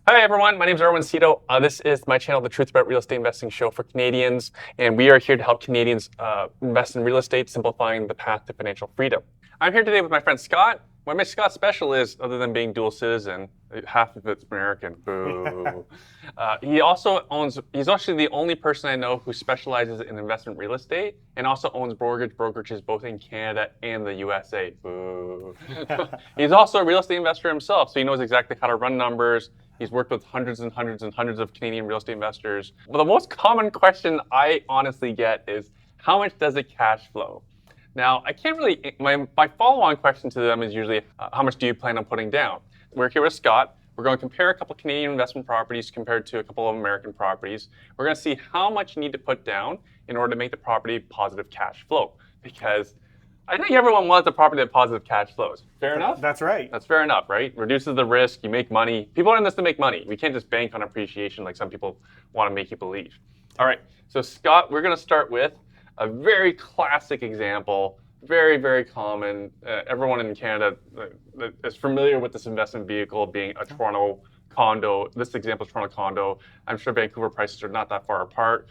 Hi everyone, my name is Erwin Cito. This is my channel, The Truth About Real Estate Investing Show for Canadians, and we are here to help Canadians invest in real estate, simplifying the path to financial freedom. I'm here today with my friend Scott. What makes Scott special is, other than being dual citizen, half of it's American, boo. He's actually the only person I know who specializes in investment real estate and also owns brokerages both in Canada and the USA, boo. He's also a real estate investor himself, so he knows exactly how to run numbers. He's worked with hundreds and hundreds and hundreds of Canadian real estate investors. Well, the most common question I honestly get is, how much does it cash flow? Now, I can't really, my follow-on question to them is usually, how much do you plan on putting down? We're here with Scott. We're going to compare a couple Canadian investment properties compared to a couple of American properties. We're going to see how much you need to put down in order to make the property positive cash flow. Because I think everyone wants a property that positive cash flows. Fair enough? That's right. That's fair enough, right? Reduces the risk, you make money. People are in this to make money. We can't just bank on appreciation like some people want to make you believe. All right, so Scott, we're going to start with a very classic example, very, very common. Everyone in Canada is familiar with this investment vehicle being a Toronto condo. This example is Toronto condo. I'm sure Vancouver prices are not that far apart.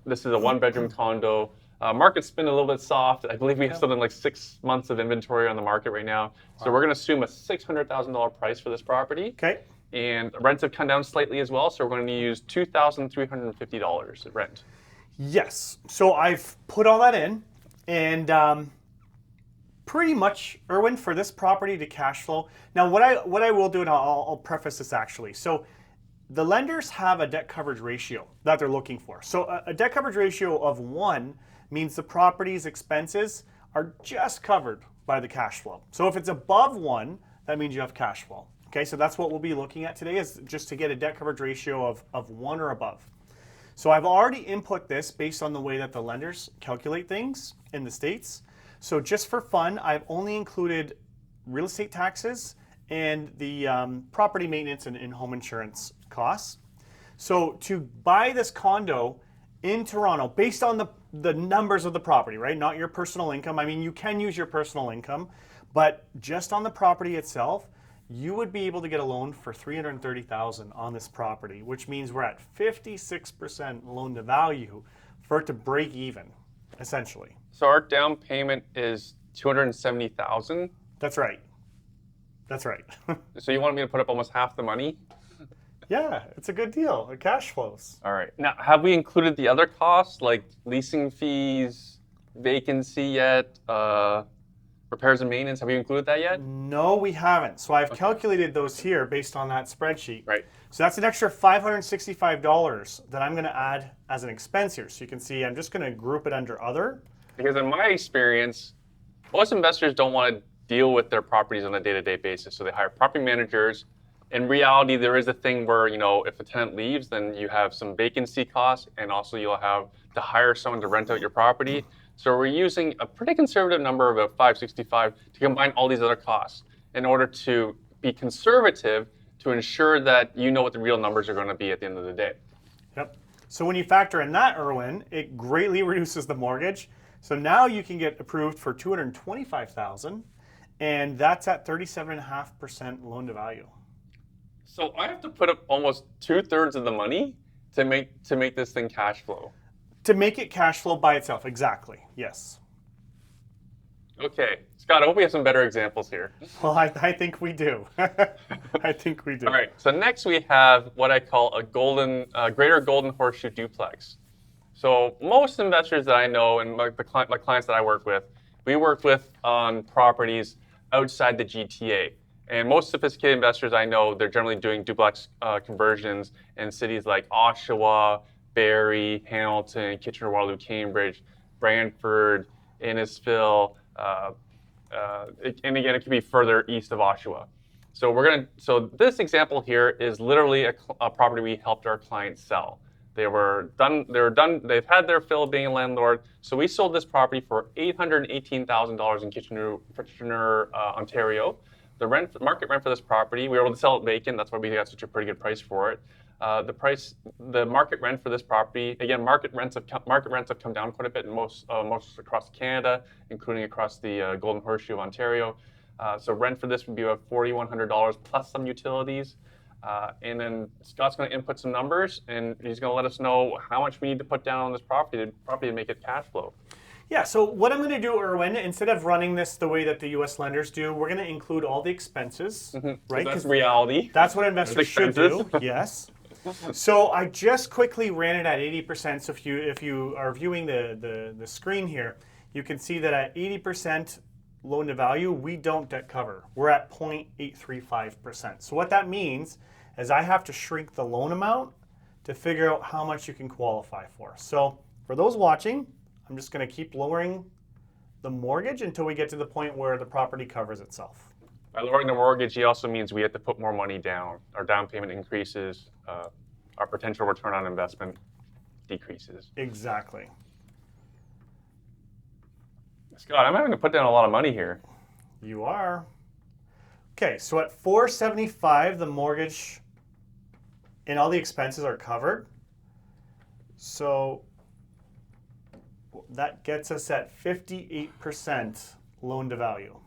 This is a one-bedroom condo. Market's been a little bit soft. I believe we have something like 6 months of inventory on the market right now. So we're going to assume a $600,000 price for this property. Okay. And rents have come down slightly as well, so we're going to use $2,350 at rent. Yes. So I've put all that in, and pretty much, Erwin, for this property to cash flow. Now, what I will do, and I'll preface this actually. So the lenders have a debt coverage ratio that they're looking for. So a debt coverage ratio of 1 means the property's expenses are just covered by the cash flow. So if it's above 1, that means you have cash flow. Okay, so that's what we'll be looking at today, is just to get a debt coverage ratio of 1 or above. So I've already input this based on the way that the lenders calculate things in the States. So just for fun, I've only included real estate taxes and the property maintenance and home insurance costs. So to buy this condo in Toronto, based on the numbers of the property, right? Not your personal income. I mean, you can use your personal income, but just on the property itself, you would be able to get a loan for $330,000 on this property, which means we're at 56% loan to value for it to break even, essentially. So our down payment is $270,000. That's right. That's right. So you want me to put up almost half the money? Yeah, it's a good deal. It cash flows. All right. Now, have we included the other costs like leasing fees, vacancy yet, repairs and maintenance? Have we included that yet? No, we haven't. So I've calculated those here based on that spreadsheet. Right. So that's an extra $565 that I'm going to add as an expense here. So you can see I'm just going to group it under other. Because in my experience, most investors don't want to deal with their properties on a day-to-day basis. So they hire property managers. In reality, there is a thing where, if a tenant leaves, then you have some vacancy costs, and also you'll have to hire someone to rent out your property. So we're using a pretty conservative number of about $565 to combine all these other costs in order to be conservative to ensure that you know what the real numbers are going to be at the end of the day. Yep. So when you factor in that, Erwin, it greatly reduces the mortgage. So now you can get approved for $225,000, and that's at 37.5% loan to value. So I have to put up almost 2/3 of the money to make this thing cash flow. To make it cash flow by itself, exactly. Yes. Okay, Scott, I hope we have some better examples here. Well, I think we do. I think we do. All right, so next we have what I call a greater golden horseshoe duplex. So most investors that I know and my clients that I work with, we work with on properties outside the GTA. And most sophisticated investors I know, they're generally doing duplex conversions in cities like Oshawa, Barrie, Hamilton, Kitchener-Waterloo, Cambridge, Brantford, Innisfil, and again, it could be further east of Oshawa. So this example here is literally a property we helped our clients sell. They've had their fill of being a landlord. So we sold this property for $818,000 in Kitchener, Ontario. The market rent for this property, we were able to sell it vacant. That's why we got such a pretty good price for it. The market rent for this property, again, market rents have come down quite a bit in most across Canada, including across the Golden Horseshoe of Ontario. So rent for this would be about $4,100 plus some utilities. And then Scott's going to input some numbers, and he's going to let us know how much we need to put down on this property to make it cash flow. Yeah, so what I'm going to do, Erwin, instead of running this the way that the U.S. lenders do, we're going to include all the expenses, right? That's reality. That's what investors should do, yes. So I just quickly ran it at 80%. So if you are viewing the screen here, you can see that at 80% loan to value, we don't debt cover. We're at 0.835%. So what that means is I have to shrink the loan amount to figure out how much you can qualify for. So for those watching, I'm just going to keep lowering the mortgage until we get to the point where the property covers itself. By lowering the mortgage, he also means we have to put more money down. Our down payment increases. Our potential return on investment decreases. Exactly. Scott, I'm having to put down a lot of money here. You are. Okay, so at 475, the mortgage and all the expenses are covered. So that gets us at 58% loan to value.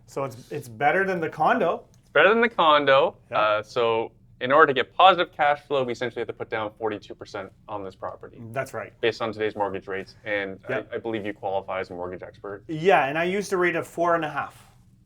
So it's better than the condo. It's better than the condo. Yep. So in order to get positive cash flow, we essentially have to put down 42% on this property. That's right. Based on today's mortgage rates. And Yep. I believe you qualify as a mortgage expert. Yeah, and I used a rate of 4.5.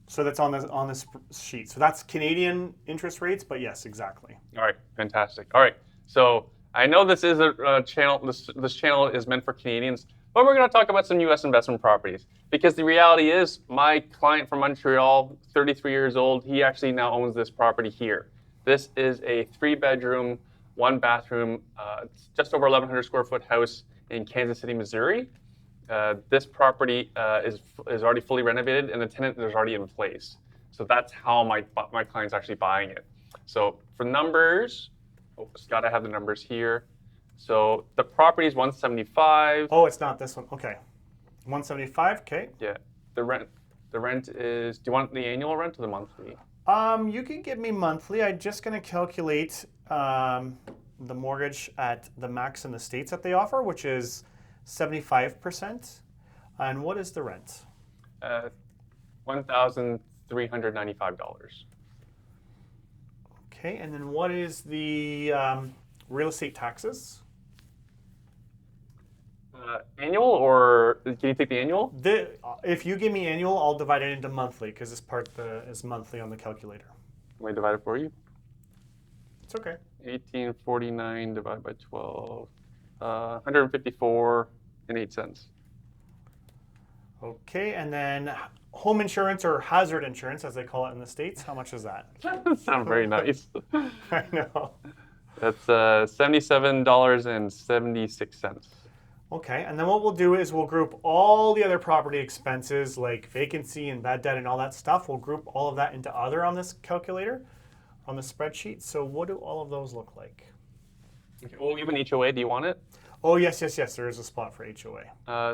So that's on this sheet. So that's Canadian interest rates, but yes, exactly. All right, fantastic. All right, so I know this is a channel. This channel is meant for Canadians, but we're going to talk about some U.S. investment properties because the reality is, my client from Montreal, 33 years old, he actually now owns this property here. This is a 3-bedroom, 1-bathroom, just over 1,100 square foot house in Kansas City, Missouri. This property is already fully renovated, and the tenant is already in place. So that's how my client's actually buying it. So for numbers, Scott, I have the numbers here. So the property is 175. Oh, it's not this one. Okay, 175. Okay. Yeah. The rent is. Do you want the annual rent or the monthly? You can give me monthly. I'm just going to calculate the mortgage at the max in the states that they offer, which is 75%. And what is the rent? $1,395. Okay, and then what is the real estate taxes? Annual, or can you take the annual? If you give me annual, I'll divide it into monthly because this part is monthly on the calculator. Let me divide it for you. It's okay. 1849 divided by 12. 154.08. Okay, and then home insurance or hazard insurance, as they call it in the States, how much is that? That sounds very nice. I know. That's $77.76. Okay, and then what we'll do is we'll group all the other property expenses like vacancy and bad debt and all that stuff. We'll group all of that into other on this calculator, on the spreadsheet. So what do all of those look like? Okay, well, we have an HOA. Do you want it? Oh, yes. There is a spot for HOA.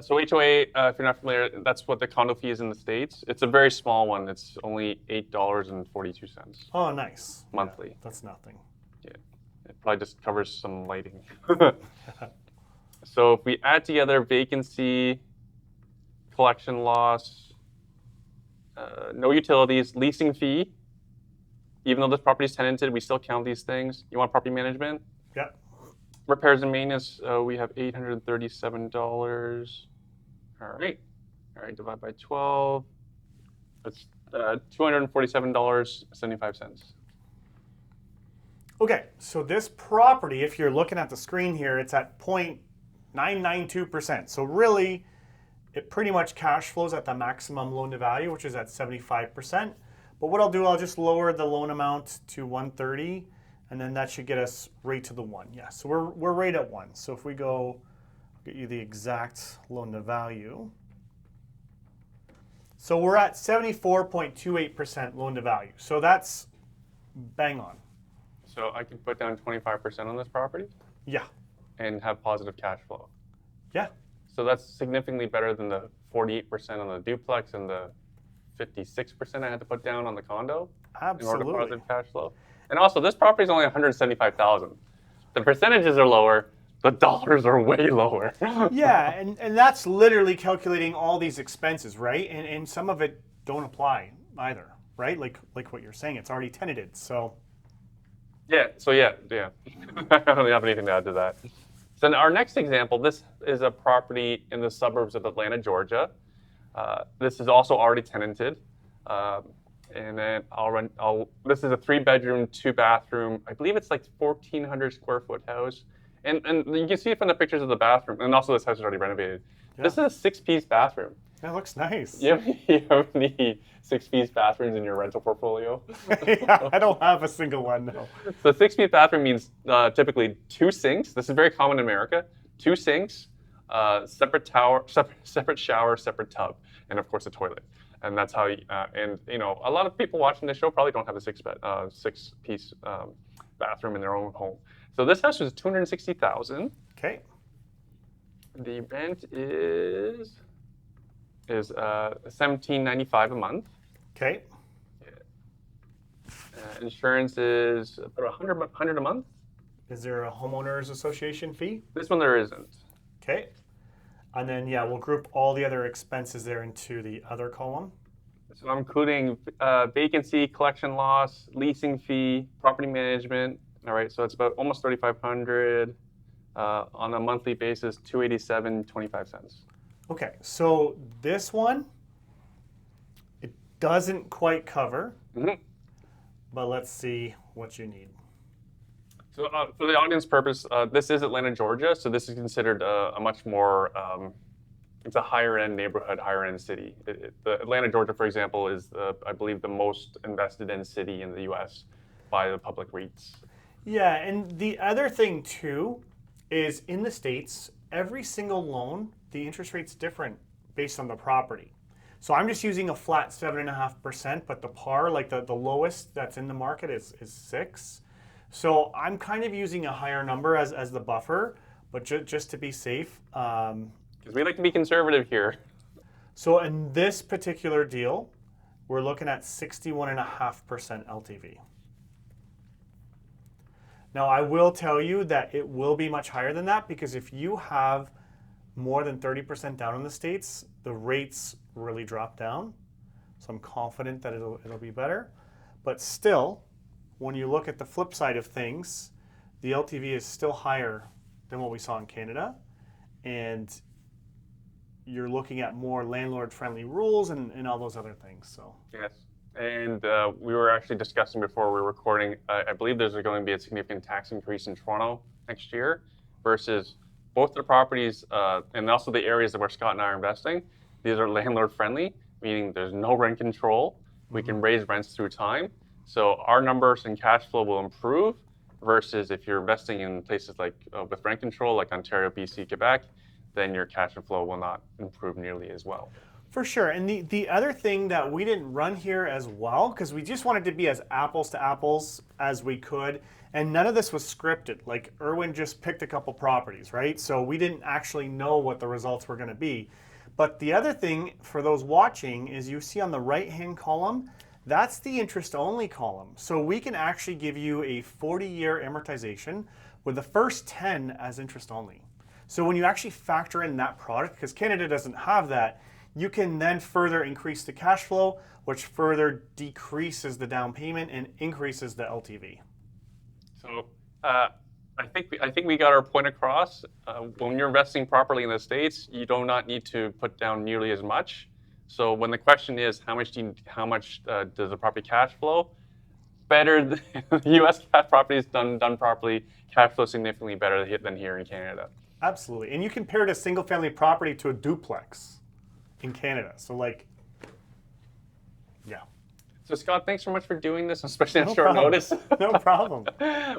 So HOA, if you're not familiar, that's what the condo fee is in the States. It's a very small one. It's only $8.42 Oh, nice. monthly. Yeah, that's nothing. Yeah, it probably just covers some lighting. So if we add together vacancy, collection loss, no utilities, leasing fee, even though this property is tenanted, we still count these things. You want property management? Yeah. Repairs and maintenance, we have $837. All right, divide by 12. That's $247.75. Okay, so this property, if you're looking at the screen here, it's at 0.992%. So really, it pretty much cash flows at the maximum loan to value, which is at 75%. But what I'll do, I'll just lower the loan amount to 130, and then that should get us right to the 1. Yeah, so we're right at 1. So if we go, I'll get you the exact loan to value. So we're at 74.28% loan to value. So that's bang on. So I can put down 25% on this property Yeah. and have positive cash flow. Yeah. So that's significantly better than the 48% on the duplex and the 56% I had to put down on the condo in order to Absolutely. positive cash flow. And also, this property is only $175,000. The percentages are lower. The dollars are way lower. Yeah, and that's literally calculating all these expenses, right? And some of it don't apply either, right? Like what you're saying, it's already tenanted. So Yeah. So yeah. I don't really have anything to add to that. So our next example, this is a property in the suburbs of Atlanta, Georgia. This is also already tenanted. Um, and then this is a 3-bedroom, 2-bathroom. I believe it's like 1,400 square foot house. And you can see it from the pictures of the bathroom. And also this house is already renovated. Yeah. This is a 6-piece bathroom. That looks nice. You have any 6-piece bathrooms in your rental portfolio? Yeah, I don't have a single one, no. So 6-piece bathroom means typically 2 sinks. This is very common in America. 2 sinks, separate shower, separate tub, and of course a toilet. And that's how. And a lot of people watching this show probably don't have a 6-piece bathroom in their own home. So this house was $260,000. Okay. The rent is $17.95 a month. Okay. Insurance is about $100 a month. Is there a homeowners association fee? This one there isn't. Okay. And then, yeah, we'll group all the other expenses there into the other column. So I'm including vacancy, collection loss, leasing fee, property management. All right, so it's about almost $3,500 on a monthly basis, $287.25. Okay, so this one, it doesn't quite cover, but let's see what you need. So for the audience purpose, this is Atlanta, Georgia. So this is considered a much more, it's a higher end neighborhood, higher end city. The Atlanta, Georgia, for example, is I believe the most invested in city in the U.S. by the public REITs. Yeah, and the other thing too is in the States, every single loan, the interest rate's different based on the property. So I'm just using a flat 7.5%, but the par, like the lowest that's in the market is 6. So I'm kind of using a higher number as the buffer, but just to be safe. Because we like to be conservative here. So in this particular deal, we're looking at 61.5% LTV. Now I will tell you that it will be much higher than that because if you have more than 30% down in the States, the rates really drop down. So I'm confident that it'll be better. But still, when you look at the flip side of things, the LTV is still higher than what we saw in Canada. And you're looking at more landlord-friendly rules and all those other things. So yes. And we were actually discussing before we were recording, I believe there's going to be a significant tax increase in Toronto next year versus both the properties and also the areas where Scott and I are investing. These are landlord friendly, meaning there's no rent control. We can raise rents through time. So our numbers and cash flow will improve versus if you're investing in places like with rent control, like Ontario, BC, Quebec, then your cash flow will not improve nearly as well. For sure. And the other thing that we didn't run here as well, because we just wanted to be as apples to apples as we could, and none of this was scripted. Like Erwin just picked a couple properties, right? So we didn't actually know what the results were going to be. But the other thing for those watching is you see on the right-hand column, that's the interest-only column. So we can actually give you a 40-year amortization with the first 10 as interest-only. So when you actually factor in that product, because Canada doesn't have that, you can then further increase the cash flow, which further decreases the down payment and increases the LTV. So I think we got our point across. When you're investing properly in the States, you do not need to put down nearly as much. So when the question is how much does the property cash flow? Better the U.S. cash properties done properly, cash flow significantly better than here in Canada. Absolutely, and you compared a single-family property to a duplex in Canada. So like, yeah. So Scott, thanks so much for doing this, especially on short notice. No problem.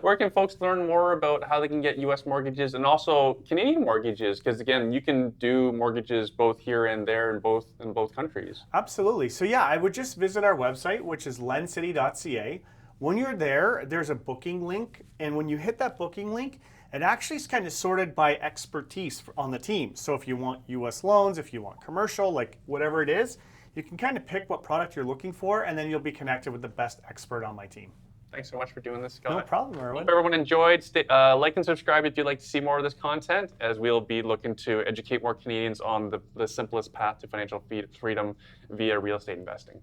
Where can folks learn more about how they can get U.S. mortgages and also Canadian mortgages? Because again, you can do mortgages both here and there in both countries. Absolutely. So yeah, I would just visit our website, which is lendcity.ca. When you're there, there's a booking link, and when you hit that booking link, it actually is kind of sorted by expertise on the team. So if you want U.S. loans, if you want commercial, like whatever it is, you can kind of pick what product you're looking for, and then you'll be connected with the best expert on my team. Thanks so much for doing this, Scott. No problem, Erwin. Hope everyone enjoyed. Like and subscribe if you'd like to see more of this content, as we'll be looking to educate more Canadians on the simplest path to financial freedom via real estate investing.